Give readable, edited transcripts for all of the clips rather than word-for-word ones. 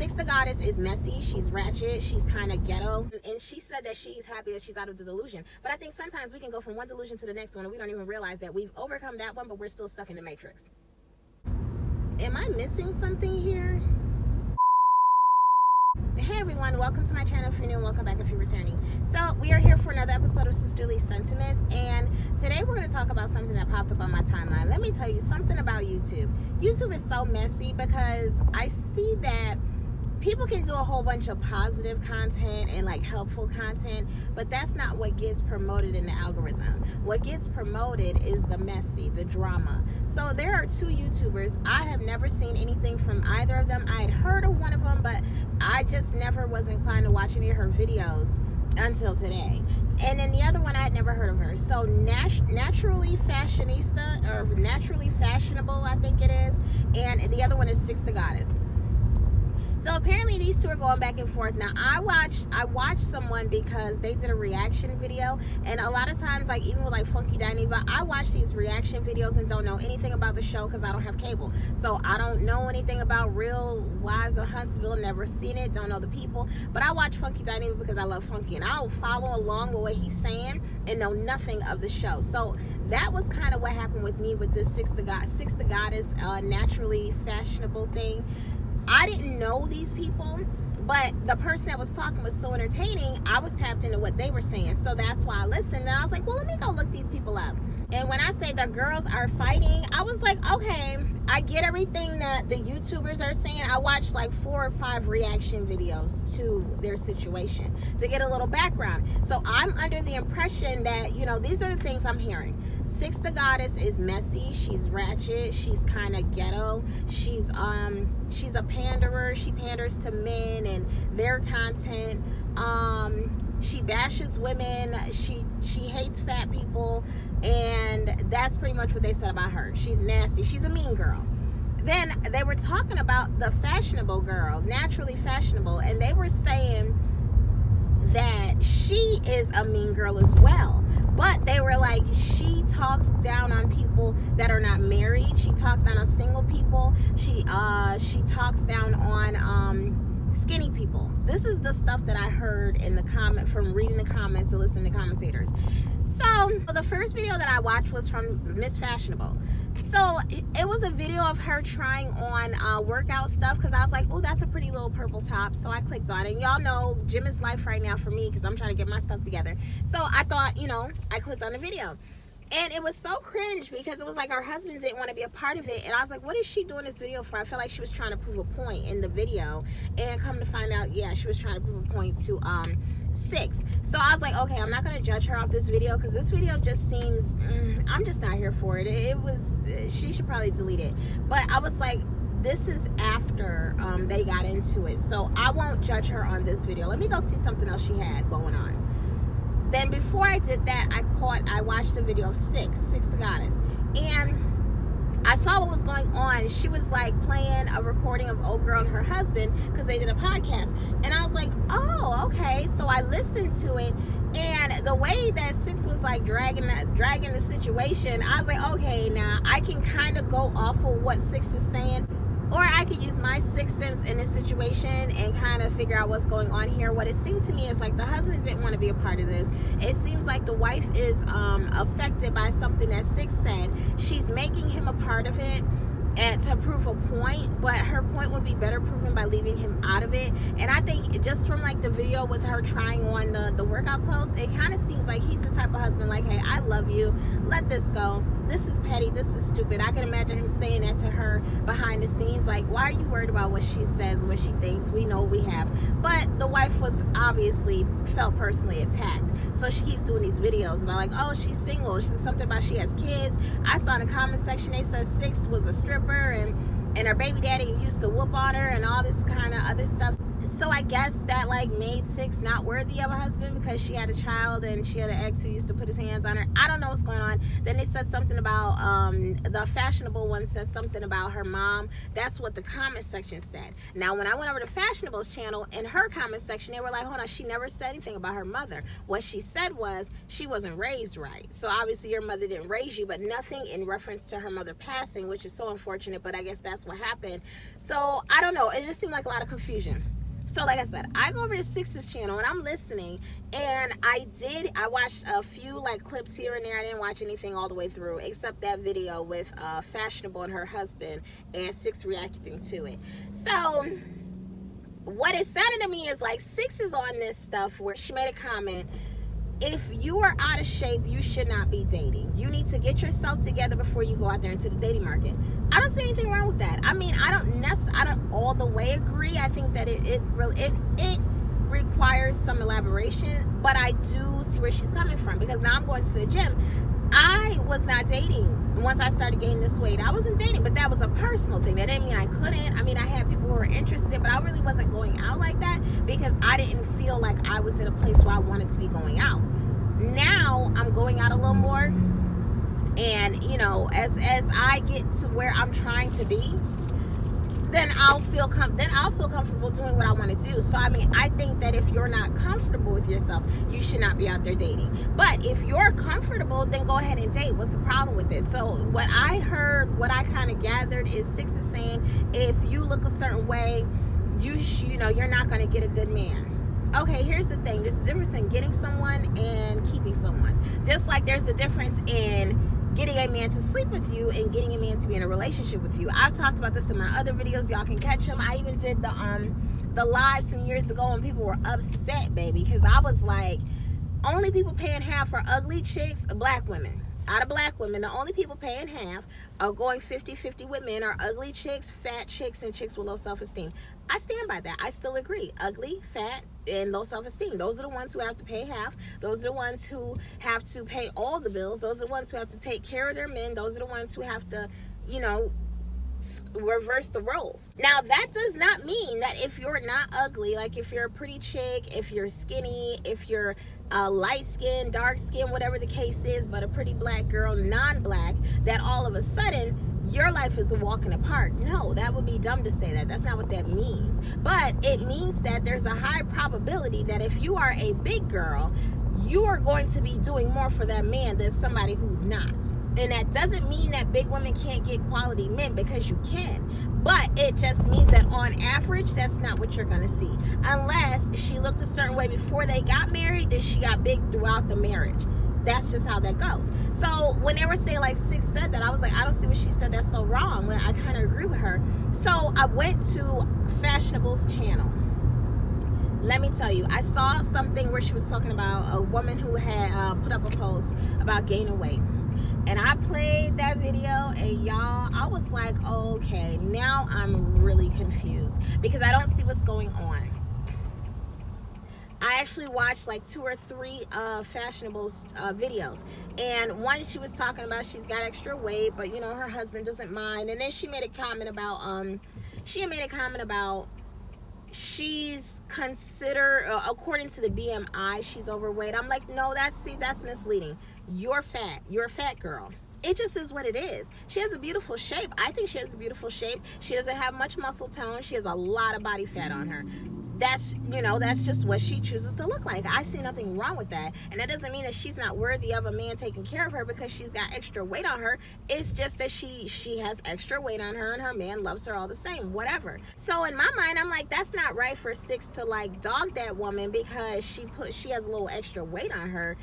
Six the Goddess is messy, she's ratchet, she's kind of ghetto, and she said that she's happy that she's out of the delusion. But I think sometimes we can go from one delusion to the next one and we don't even realize that we've overcome that one, but we're still stuck in the matrix. Am I missing something here? Hey everyone, welcome to my channel if you're new, and welcome back if you're returning. So we are here for another episode of Sisterly Sentiments, and today we're going to talk about something that popped up on my timeline. Let me tell you something about YouTube. YouTube is so messy because I see that people can do a whole bunch of positive content and like helpful content, but that's not what gets promoted in the algorithm. What gets promoted is the messy, the drama. So there are two YouTubers. I have never seen anything from either of them. I had heard of one of them, but I just never was inclined to watch any of her videos until today. And then the other one, I had never heard of her. So Naturally Fashionista, or Naturally Fashionable, I think it is. And the other one is Six the Goddess. So apparently these two are going back and forth. Now I watched someone because they did a reaction video, and a lot of times, like even with like Funky Dineva, I watch these reaction videos and don't know anything about the show because I don't have cable. So I don't know anything about Real Wives of Huntsville, never seen it, don't know the people. But I watch Funky Dineva because I love Funky, and I'll follow along with what he's saying and know nothing of the show. So that was kind of what happened with me with this Six the Goddess Naturally Fashionable thing. I didn't know these people, but the person that was talking was so entertaining, I was tapped into what they were saying. So that's why I listened, and I was like, well, let me go look these people up. And when I say the girls are fighting, I was like, okay, I get everything that the YouTubers are saying. I watched like 4 or 5 reaction videos to their situation to get a little background. So I'm under the impression that, you know, these are the things I'm hearing. Six the Goddess is messy, she's ratchet, she's kind of ghetto, she's a panderer, she panders to men and their content. She bashes women, she hates fat people, and that's pretty much what they said about her. She's nasty, she's a mean girl. Then they were talking about the fashionable girl, Naturally Fashionable, and they were saying that she is a mean girl as well. But they were like, she talks down on people that are not married. She talks down on single people. She talks down on skinny people. This is the stuff that I heard in the comment from reading the comments and listening to commentators. So the first video that I watched was from Miss Fashionable. So it was a video of her trying on workout stuff, because I was like, oh, that's a pretty little purple top. So I clicked on it. And y'all know gym is life right now for me because I'm trying to get my stuff together. So I thought, you know, I clicked on the video. And it was so cringe because it was like her husband didn't want to be a part of it. And I was like, what is she doing this video for? I felt like she was trying to prove a point in the video. And come to find out, yeah, she was trying to prove a point to Six. So I was like, okay, I'm not going to judge her off this video because this video just seems, I'm just not here for it. She should probably delete it. But I was like, this is after they got into it. So I won't judge her on this video. Let me go see something else she had going on. Then before I did that, I watched a video of Six the Goddess, and I saw what was going on. She was like playing a recording of Old Girl and her husband because they did a podcast, and I was like, oh, okay. So I listened to it, and the way that Six was like dragging the situation, I was like, okay, now I can kind of go off of what Six is saying. Or I could use my sixth sense in this situation and kind of figure out what's going on here. What it seemed to me is like the husband didn't want to be a part of this. It seems like the wife is affected by something that Six said. She's making him a part of it and to prove a point, but her point would be better proven by leaving him out of it. And I think just from like the video with her trying on the workout clothes, it kind of seems like he's the type of husband like, hey, I love you, let this go. This is petty, this is stupid. I can imagine him saying that to her behind the scenes, like, why are you worried about what she says, what she thinks? We know what we have. But the wife was obviously felt personally attacked, so she keeps doing these videos about like, oh, she's single. She said something about she has kids. I saw in the comment section they said Six was a stripper and her baby daddy used to whoop on her and all this kind of other stuff. so I guess that like made Six not worthy of a husband because she had a child and she had an ex who used to put his hands on her. I don't know what's going on. Then they said something about the fashionable one said something about her mom. That's what the comment section said. Now when I went over to Fashionable's channel, in her comment section they were like, hold on, she never said anything about her mother. What she said was she wasn't raised right. So obviously your mother didn't raise you, but nothing in reference to her mother passing, which is so unfortunate, but I guess that's what happened. So I don't know, it just seemed like a lot of confusion. So like I said, I go over to Six's channel and I'm listening, and I watched a few like clips here and there. I didn't watch anything all the way through except that video with Fashionable and her husband and Six reacting to it. So what it sounded to me is like Six is on this stuff where she made a comment, if you are out of shape, you should not be dating. You need to get yourself together before you go out there into the dating market. I don't see anything wrong with that. I mean, I don't all the way agree. I think that it requires some elaboration, but I do see where she's coming from, because now I'm going to the gym. I was not dating once I started gaining this weight. I wasn't dating, but that was a personal thing. That didn't mean I couldn't. I mean, I had people who were interested, but I really wasn't going out like that because I didn't feel like I was in a place where I wanted to be going out. Now I'm going out a little more, and you know, as I get to where I'm trying to be, then I'll feel comfortable doing what I want to do. So I mean, I think that if you're not comfortable with yourself, you should not be out there dating. But if you're comfortable, then go ahead and date. What's the problem with this? So what I heard, what I kind of gathered is Six is saying, if you look a certain way, you know, you're not going to get a good man. Okay, here's the thing. There's a difference in getting someone and keeping someone. Just like there's a difference in getting a man to sleep with you and getting a man to be in a relationship with you. I've talked about this in my other videos. Y'all can catch them. I even did the live some years ago when people were upset, baby, because I was like, only people paying half for ugly chicks are black women. Out of black women, the only people paying half are going 50-50 with men are ugly chicks, fat chicks, and chicks with low self-esteem. I stand by that. I still agree. Ugly, fat, and low self-esteem. Those are the ones who have to pay half. Those are the ones who have to pay all the bills. Those are the ones who have to take care of their men. Those are the ones who have to, you know, reverse the roles. Now that does not mean that if you're not ugly, like if you're a pretty chick, if you're skinny, if you're light skin, dark skin, whatever the case is, but a pretty black girl, non-black, that all of a sudden your life is a walk in the park. No, that would be dumb to say that. That's not what that means. But it means that there's a high probability that if you are a big girl, you are going to be doing more for that man than somebody who's not. And that doesn't mean that big women can't get quality men, because you can. But it just means that on average, that's not what you're going to see. Unless she looked a certain way before they got married, then she got big throughout the marriage. That's just how that goes. So when they were saying like Six said that, I was like, I don't see what she said that's so wrong. Like, I kind of agree with her. So I went to Fashionable's channel. Let me tell you, I saw something where she was talking about a woman who had put up a post about gaining weight. And I played that video, and y'all, I was like, okay, now I'm really confused because I don't see what's going on. I actually watched like 2 or 3 Fashionable's videos, and one she was talking about she's got extra weight, but you know, her husband doesn't mind. And then she made a comment about she's considered, according to the BMI, she's overweight. I'm like, no, that's misleading. You're fat. You're a fat girl. It just is what it is. She has a beautiful shape. I think she has a beautiful shape. She doesn't have much muscle tone. She has a lot of body fat on her. That's, you know, that's just what she chooses to look like. I see nothing wrong with that. And that doesn't mean that she's not worthy of a man taking care of her because she's got extra weight on her. It's just that she has extra weight on her and her man loves her all the same, whatever. So in my mind, I'm like, that's not right for Six to like dog that woman because she has a little extra weight on her.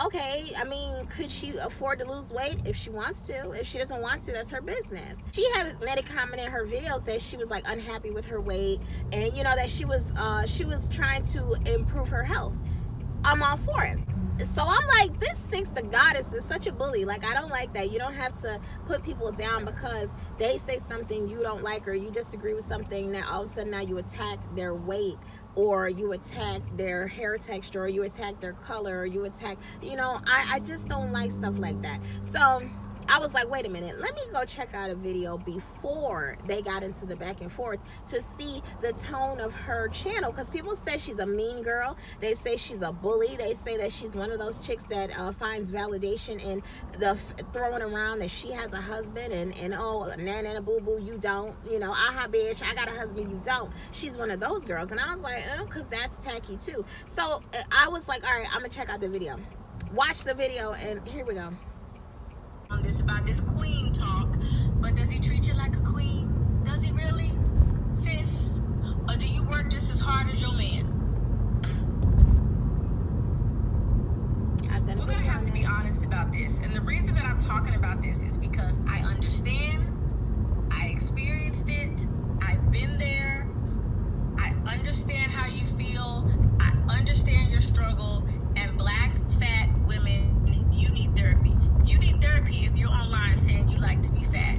Okay, I mean, could she afford to lose weight if she wants to? If she doesn't want to, that's her business. She had made a comment in her videos that she was like unhappy with her weight, and you know that she was trying to improve her health. I'm all for it. So I'm like, this Six the Goddess is such a bully. Like, I don't like that. You don't have to put people down because they say something you don't like or you disagree with something, that all of a sudden now you attack their weight, or you attack their hair texture, or you attack their color, or you attack, you know, I just don't like stuff like that. So I was like, wait a minute, let me go check out a video before they got into the back and forth to see the tone of her channel, because people say she's a mean girl. They say she's a bully. They say that she's one of those chicks that finds validation in the throwing around that she has a husband and oh, nana boo boo, you don't, you know, aha bitch, I got a husband, you don't. She's one of those girls. And I was like, oh, because that's tacky too. So I was like, all right, I'm gonna check out the video. Watch the video, and here we go. This about this queen talk, but does he treat you like a queen? Does he really, sis? Or do you work just as hard as your man? We're gonna have to be honest about this, and the reason that I'm talking about this is because I understand, I experienced it, I've been there, I understand how you feel, I understand your struggle, and black fat women, you need therapy. You need therapy if you're online saying you like to be fat.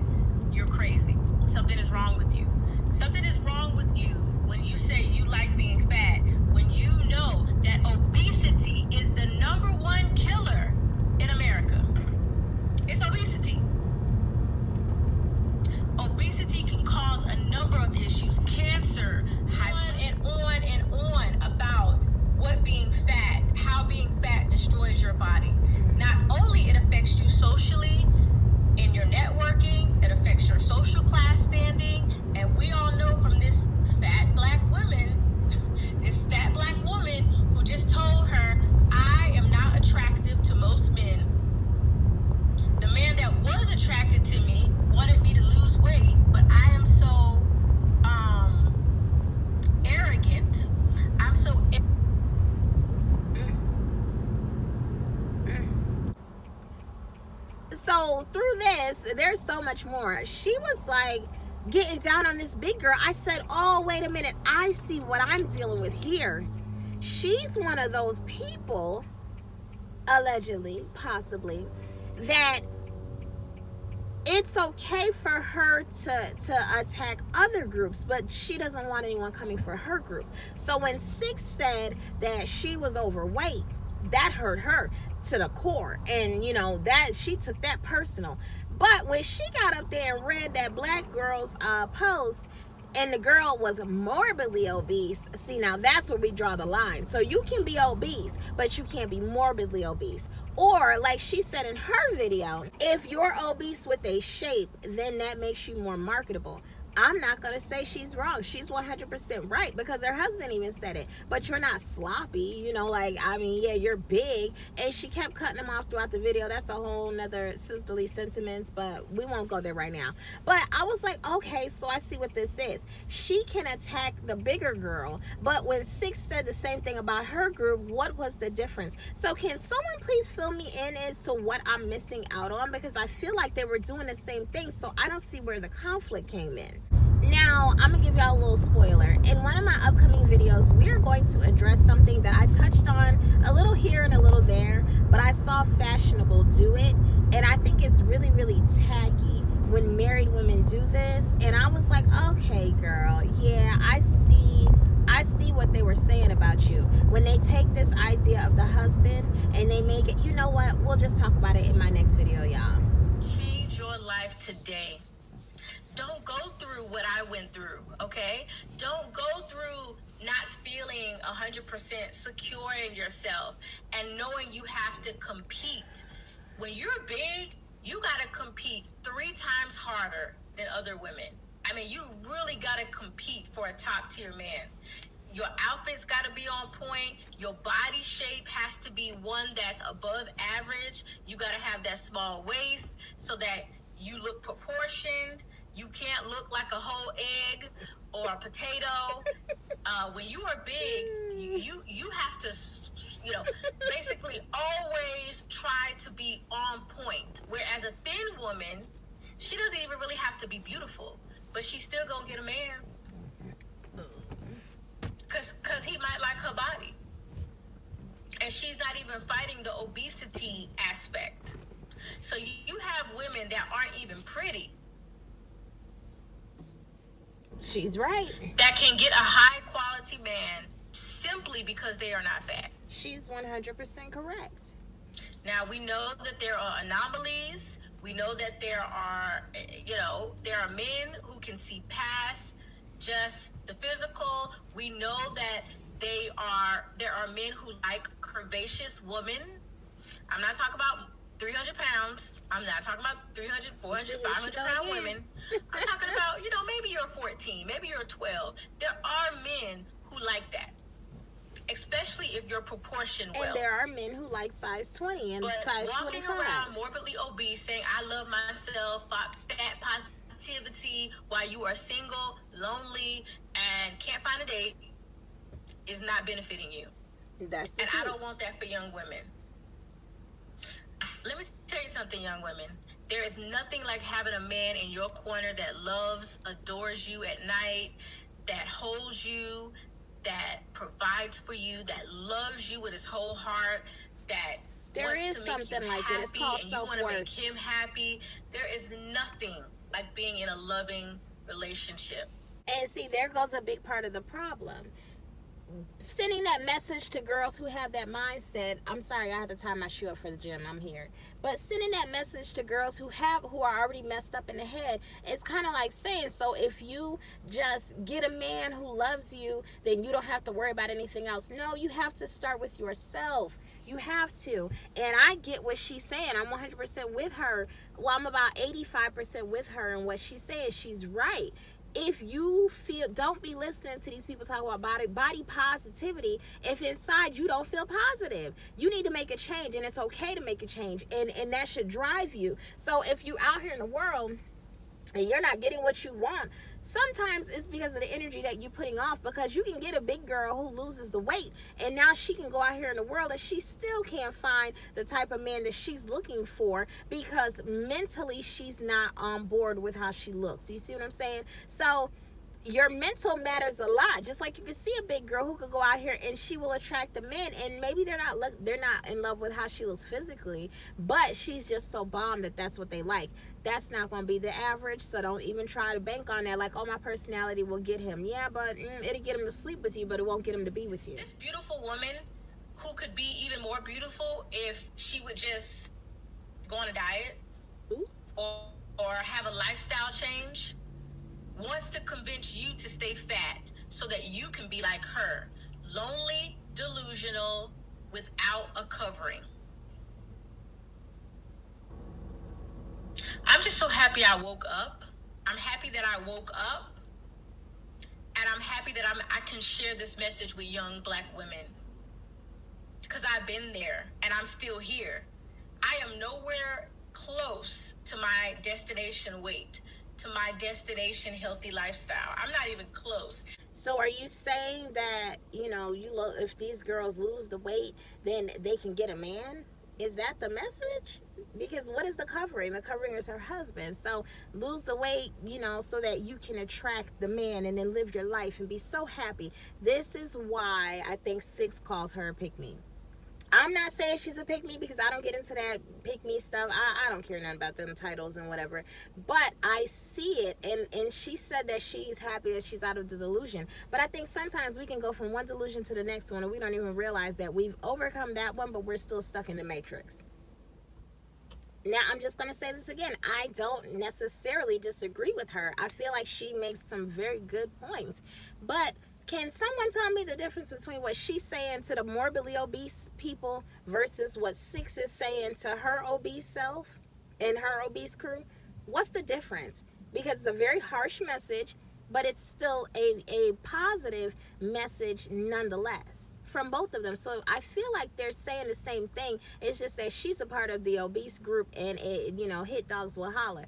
You're crazy. Something is wrong with you. Something is wrong with you when you say you like being fat, when you know that obesity is the #1 killer in America. It's obesity. Obesity can cause a number of issues, cancer, on and on about what being fat, how being fat destroys your body. Not only it affects you socially, in your networking, it affects your social class standing, and we all know from this fat black woman, this fat black woman who just told her, I am not attractive to most men. The man that was attracted to me wanted me to lose weight, but I am so arrogant. I'm so So through this, there's so much more. She was like getting down on this big girl. I said, oh, wait a minute, I see what I'm dealing with here. She's one of those people, allegedly, possibly, that it's okay for her to attack other groups, but she doesn't want anyone coming for her group. So when Six said that she was overweight, that hurt her to the core, and you know that she took that personal. But when she got up there and read that black girl's post, and the girl was morbidly obese, see, now that's where we draw the line. So you can be obese, but you can't be morbidly obese. Or like she said in her video, if you're obese with a shape, then that makes you more marketable. I'm not going to say she's wrong. She's 100% right, because her husband even said it. But you're not sloppy, you know, like, I mean, yeah, you're big. And she kept cutting him off throughout the video. That's a whole nother sisterly sentiments, but we won't go there right now. But I was like, okay, so I see what this is. She can attack the bigger girl, but when Six said the same thing about her group, what was the difference? So can someone please fill me in as to what I'm missing out on? Because I feel like they were doing the same thing, so I don't see where the conflict came in. Now, I'm going to give y'all a little spoiler. In one of my upcoming videos, we are going to address something that I touched on a little here and a little there, but I saw Fashionable do it, and I think it's really, really tacky when married women do this. And I was like, okay, girl, yeah, I see what they were saying about you. When they take this idea of the husband and they make it, you know what, we'll just talk about it in my next video, y'all. Change your life today. Don't go through what I went through, okay? Don't go through not feeling 100% secure in yourself and knowing you have to compete. When you're big, you gotta compete 3 times harder than other women. I mean, you really gotta compete for a top tier man. Your outfit's gotta be on point. Your body shape has to be one that's above average. You gotta have that small waist so that you look proportioned. You can't look like a whole egg or a potato. When you are big, you have to, you know, basically always try to be on point. Whereas a thin woman, she doesn't even really have to be beautiful, but she's still gonna get a man. Cause he might like her body. And she's not even fighting the obesity aspect. So you have women that aren't even pretty. She's right. That can get a high quality man simply because they are not fat. She's 100% correct. Now we know that there are anomalies. We know that there are, there are men who can see past just the physical. We know that there are men who like curvaceous women. I'm not talking about 300 pounds. I'm not talking about 300, 400, 500-pound women. I'm talking about, maybe you're 14, maybe you're 12. There are men who like that, especially if you're proportioned well. And there are men who like size 20 and but size 25. Walking around morbidly obese saying, I love myself, fat positivity, while you are single, lonely, and can't find a date is not benefiting you. That's the And truth. I don't want that for young women. Let me tell you something, young women. There is nothing like having a man in your corner that loves, adores you at night, that holds you, that provides for you, that loves you with his whole heart, that there wants is to make something you like happy, it. It's called and you want to self-worth. make him happy. There is nothing like being in a loving relationship. And see, there goes a big part of the problem. Sending that message to girls who have that mindset. I'm sorry, I had to tie my shoe up for the gym. I'm here. But sending that message to girls who are already messed up in the head, it's kind of like saying, so if you just get a man who loves you, then you don't have to worry about anything else. No, you have to start with yourself. You have to. And I get what she's saying. I'm 100% with her. Well, I'm about 85% with her, and what she's saying, she's right. If you feel, don't be listening to these people talk about body positivity if inside you don't feel positive. You need to make a change, and it's okay to make a change, and that should drive you. So if you're out here in the world and you're not getting what you want, sometimes it's because of the energy that you're putting off, because you can get a big girl who loses the weight, and now she can go out here in the world and she still can't find the type of man that she's looking for, because mentally she's not on board with how she looks. You see what I'm saying? So your mental matters a lot. Just like you can see a big girl who could go out here and she will attract the men, and maybe they're not in love with how she looks physically, but she's just so bomb that that's what they like. That's not going to be the average, so don't even try to bank on that. Like, oh, my personality will get him. Yeah, but it'll get him to sleep with you, but it won't get him to be with you. This beautiful woman, who could be even more beautiful if she would just go on a diet, or have a lifestyle change, wants to convince you to stay fat so that you can be like her, lonely, delusional, without a covering. I'm just so happy I woke up. I'm happy that I woke up, and I'm happy that I can share this message with young Black women, because I've been there and I'm still here. I am nowhere close to my destination weight, to my destination healthy lifestyle. I'm not even close. So are you saying that, if these girls lose the weight, then they can get a man? Is that the message? Because what is the covering? The covering is her husband. So lose the weight, so that you can attract the man and then live your life and be so happy. This is why I think Six calls her a pick-me. I'm not saying she's a pick-me, because I don't get into that pick-me stuff. I don't care nothing about them titles and whatever. But I see it, and she said that she's happy that she's out of the delusion. But I think sometimes we can go from one delusion to the next one, and we don't even realize that we've overcome that one, but we're still stuck in the matrix. Now, I'm just going to say this again. I don't necessarily disagree with her. I feel like she makes some very good points. But can someone tell me the difference between what she's saying to the morbidly obese people versus what Six is saying to her obese self and her obese crew? What's the difference? Because it's a very harsh message, but it's still a positive message nonetheless from both of them. So I feel like they're saying the same thing. It's just that she's a part of the obese group, and hit dogs will holler.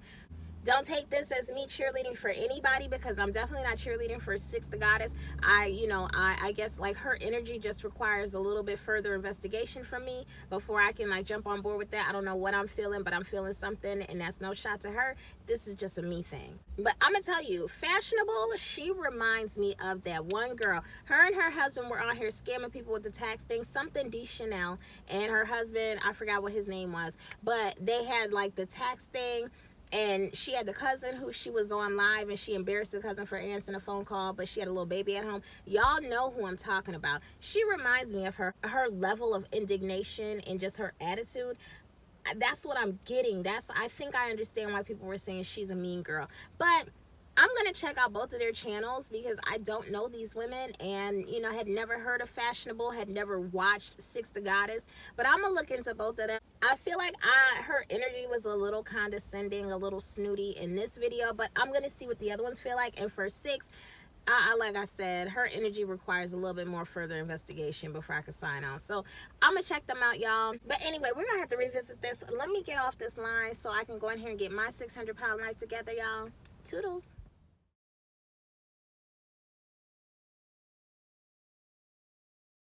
Don't take this as me cheerleading for anybody, because I'm definitely not cheerleading for Six the Goddess. I guess like her energy just requires a little bit further investigation from me before I can jump on board with that. I don't know what I'm feeling, but I'm feeling something, and that's no shot to her. This is just a me thing. But I'm gonna tell you, fashionable, she reminds me of that one girl. Her and her husband were on here scamming people with the tax thing, something D Chanel, and her husband, I forgot what his name was, but they had the tax thing. And she had the cousin who she was on live, and she embarrassed the cousin for answering a phone call, but she had a little baby at home. Y'all know who I'm talking about. She reminds me of her level of indignation and just her attitude. That's what I'm getting. I think I understand why people were saying she's a mean girl. But I'm gonna check out both of their channels because I don't know these women, and you know, had never heard of Fashionable, had never watched Six the Goddess. But I'm gonna look into both of them. I feel like her energy was a little condescending, a little snooty in this video, but I'm gonna see what the other ones feel like. And for Six, like I said, her energy requires a little bit more further investigation before I can sign on. So I'm gonna check them out, y'all. But anyway, we're gonna have to revisit this. Let me get off this line so I can go in here and get my 600-pound life together, y'all. Toodles.